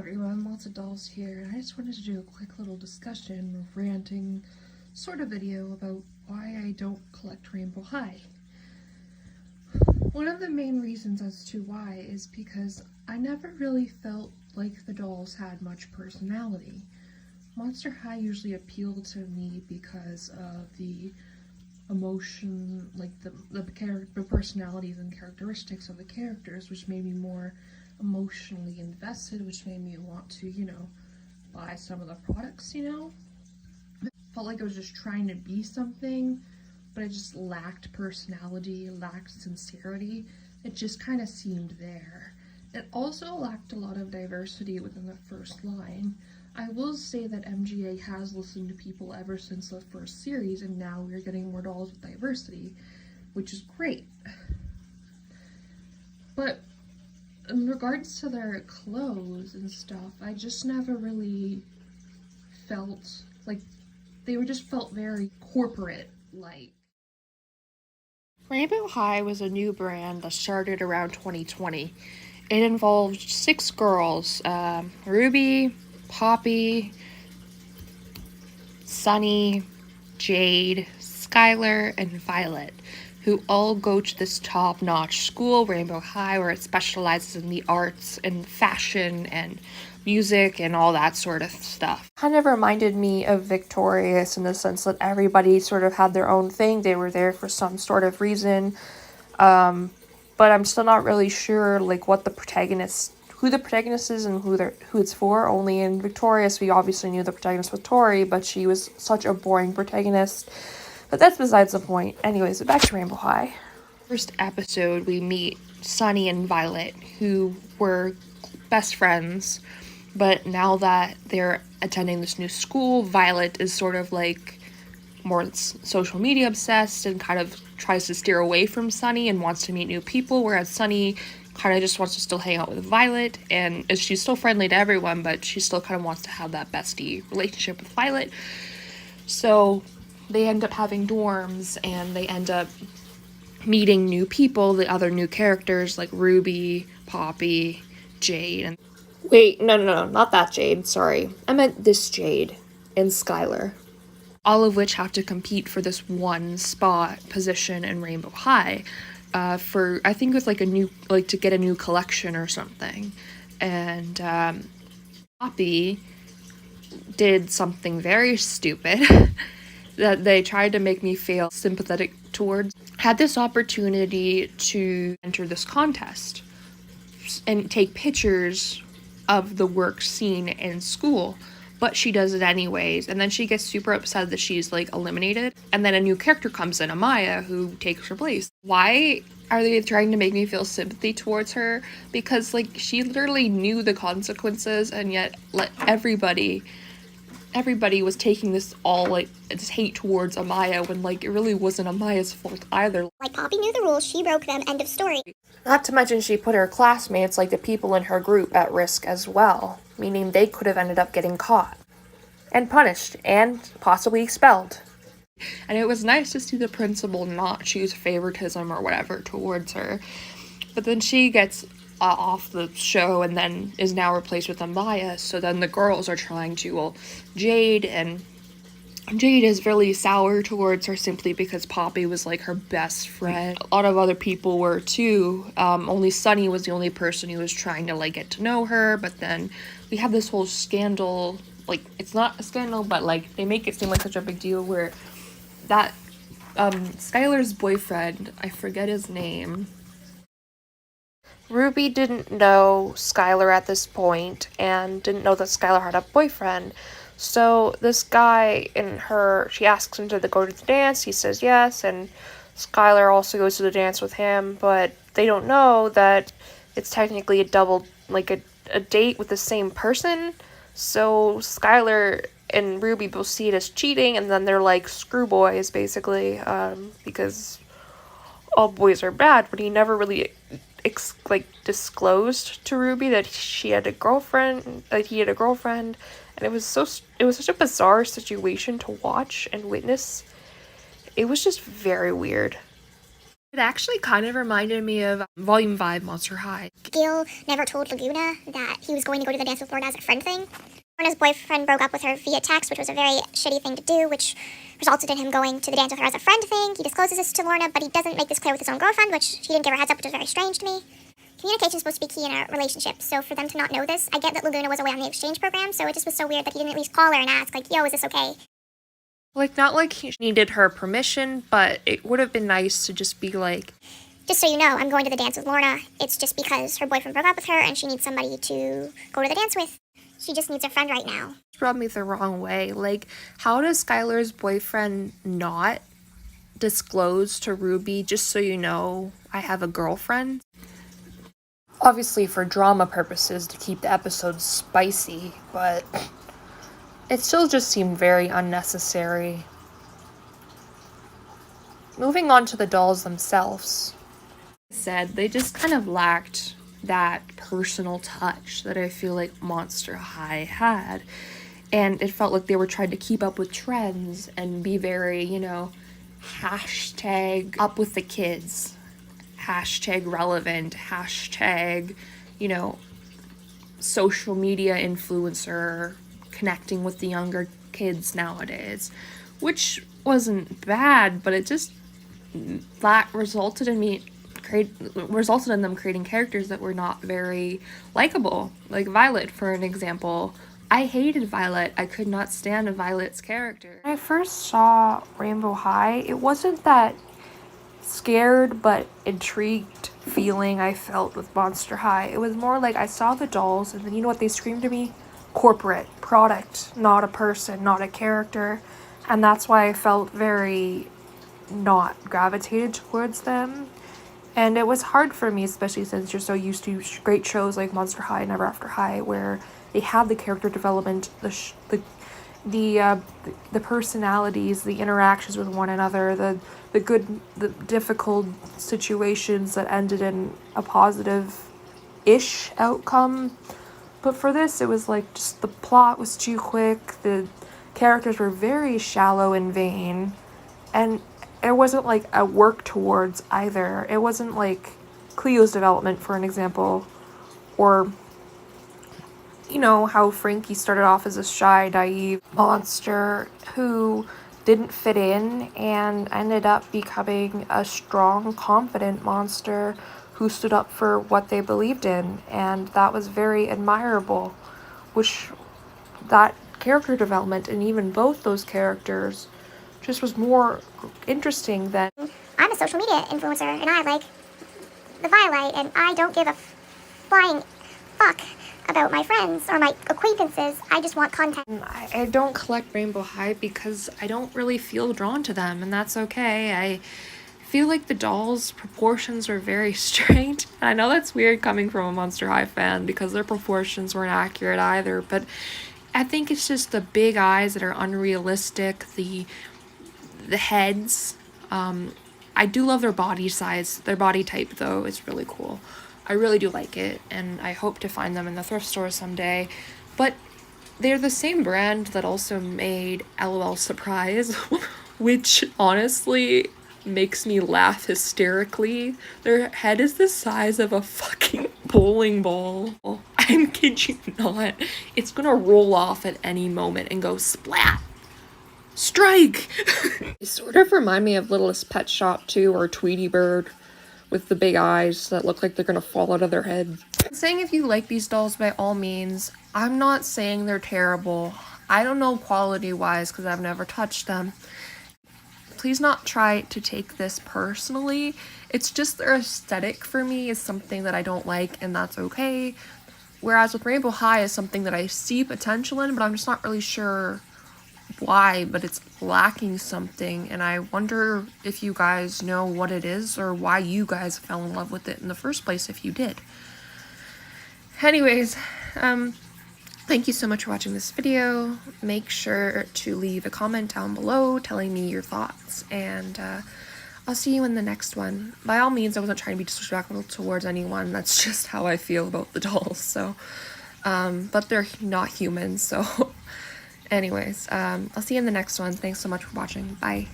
everyone, lots of dolls here. I just wanted to do a quick little discussion, ranting sort of video about why I don't collect Rainbow High. One of the main reasons as to why is because I never really felt like the dolls had much personality. Monster High usually appealed to me because of the emotion, like the personalities and characteristics of the characters, which made me more emotionally invested, which made me want to, buy some of the products, Felt like I was just trying to be something, but it just lacked personality, lacked sincerity. It just kind of seemed there. It also lacked a lot of diversity within the first line. I will say that MGA has listened to people ever since the first series, and now we're getting more dolls with diversity, which is great. But in regards to their clothes and stuff, I just never really felt like felt very corporate-like. Rainbow High was a new brand that started around 2020. It involved 6 girls, Ruby, Poppy, Sunny, Jade, Skylar, and Violet, who all go to this top-notch school, Rainbow High, where it specializes in the arts and fashion and music and all that sort of stuff. Kind of reminded me of Victorious in the sense that everybody sort of had their own thing. They were there for some sort of reason. But I'm still not really sure like who the protagonist is and who it's for. Only in Victorious we obviously knew the protagonist was Tori, but she was such a boring protagonist. But that's besides the point. Anyways, back to Rainbow High. First episode, we meet Sunny and Violet, who were best friends, but now that they're attending this new school, Violet is sort of like more social media obsessed and kind of tries to steer away from Sunny and wants to meet new people, whereas Sunny kind of just wants to still hang out with Violet, and she's still friendly to everyone, but she still kind of wants to have that bestie relationship with Violet. So they end up having dorms, and they end up meeting new people, the other new characters like Ruby, Poppy, Jade, and wait, no, not that Jade, sorry. I meant this Jade and Skylar. All of which have to compete for this one spot position in Rainbow High, for, I think it was to get a new collection or something. And Poppy did something very stupid that they tried to make me feel sympathetic towards. Had this opportunity to enter this contest and take pictures of the work seen in school, but she does it anyways, and then she gets super upset that she's eliminated, and then a new character comes in, Amaya, who takes her place. Why are they trying to make me feel sympathy towards her? Because she literally knew the consequences, and yet everybody was taking this this hate towards Amaya when it really wasn't Amaya's fault either. Poppy knew the rules, she broke them, end of story. Not to mention she put her classmates, the people in her group, at risk as well, meaning they could have ended up getting caught and punished and possibly expelled. And it was nice to see the principal not choose favoritism or whatever towards her. But then she gets off the show and then is now replaced with Amaya, so then the girls are trying to, Jade is really sour towards her simply because Poppy was her best friend. A lot of other people were too. Only Sunny was the only person who was trying to get to know her, but then we have this whole scandal. It's not a scandal, but they make it seem like such a big deal where that Skylar's boyfriend, I forget his name. Ruby didn't know Skylar at this point and didn't know that Skylar had a boyfriend. So this guy she asks him to go to the dance, he says yes, and Skylar also goes to the dance with him, but they don't know that it's technically a double, a date with the same person. So Skylar and Ruby both see it as cheating, and then they're screw boys, basically, because all boys are bad, but he never really disclosed to Ruby that he had a girlfriend, and it was such a bizarre situation to watch and witness. It was just very weird. It actually kind of reminded me of Volume 5 Monster High. Gil never told Laguna that he was going to go to the dance with Lorna as a friend thing. Lorna's boyfriend broke up with her via text, which was a very shitty thing to do, which resulted in him going to the dance with her as a friend thing. He discloses this to Lorna, but he doesn't make this clear with his own girlfriend, which he didn't give her a heads up, which was very strange to me. Communication is supposed to be key in a relationship, so for them to not know this, I get that Laguna was away on the exchange program, so it just was so weird that he didn't at least call her and ask, like, yo, is this okay? Like, not like he needed her permission, but it would have been nice to just be like, just so you know, I'm going to the dance with Lorna. It's just because her boyfriend broke up with her and she needs somebody to go to the dance with. She just needs a friend right now. rubbed me the wrong way. Like, how does Skylar's boyfriend not disclose to Ruby, just so you know, I have a girlfriend? Obviously for drama purposes to keep the episodes spicy, but it still just seemed very unnecessary. Moving on to the dolls themselves. Said they just kind of lacked that personal touch that I feel like Monster High had. And it felt like they were trying to keep up with trends and be very, hashtag up with the kids, hashtag relevant, hashtag, social media influencer, connecting with the younger kids nowadays, which wasn't bad, but it just resulted in them creating characters that were not very likable. Like Violet, for an example. I hated Violet. I could not stand Violet's character. When I first saw Rainbow High, it wasn't that scared but intrigued feeling I felt with Monster High. It was more like I saw the dolls and then you know what they screamed to me? Corporate, product, not a person, not a character. And that's why I felt very not gravitated towards them. And it was hard for me, especially since you're so used to great shows like Monster High and Ever After High, where they have the character development, the personalities, the interactions with one another, the difficult situations that ended in a positive-ish outcome. But for this, it was like just the plot was too quick, the characters were very shallow and vain, and it wasn't like a work towards either. It wasn't like Cleo's development, for an example, or how Frankie started off as a shy, naive monster who didn't fit in and ended up becoming a strong, confident monster who stood up for what they believed in, and that was very admirable, which that character development and even both those characters just was more interesting than... I'm a social media influencer, and I like the Violet, and I don't give a flying fuck about my friends or my acquaintances. I just want content. I don't collect Rainbow High because I don't really feel drawn to them, and that's okay. I feel like the dolls' proportions were very straight. I know that's weird coming from a Monster High fan because their proportions weren't accurate either, but I think it's just the big eyes that are unrealistic, the heads. I do love their body size. Their body type, though, is really cool. I really do like it, and I hope to find them in the thrift store someday. But they're the same brand that also made LOL Surprise, which honestly makes me laugh hysterically. Their head is the size of a fucking bowling ball. I'm kid you not. It's gonna roll off at any moment and go splat. Strike! They sort of remind me of Littlest Pet Shop too, or Tweety Bird, with the big eyes that look like they're gonna fall out of their head. I'm saying if you like these dolls, by all means. I'm not saying they're terrible. I don't know quality-wise because I've never touched them. Please not try to take this personally. It's just their aesthetic for me is something that I don't like, and that's okay. Whereas with Rainbow High is something that I see potential in, but I'm just not really sure why, but it's lacking something, and I wonder if you guys know what it is or why you guys fell in love with it in the first place if you did. Anyways, thank you so much for watching this video. Make sure to leave a comment down below telling me your thoughts, and I'll see you in the next one. By all means, I wasn't trying to be disrespectful towards anyone. That's just how I feel about the dolls, so but they're not humans, so anyways, I'll see you in the next one. Thanks so much for watching. Bye.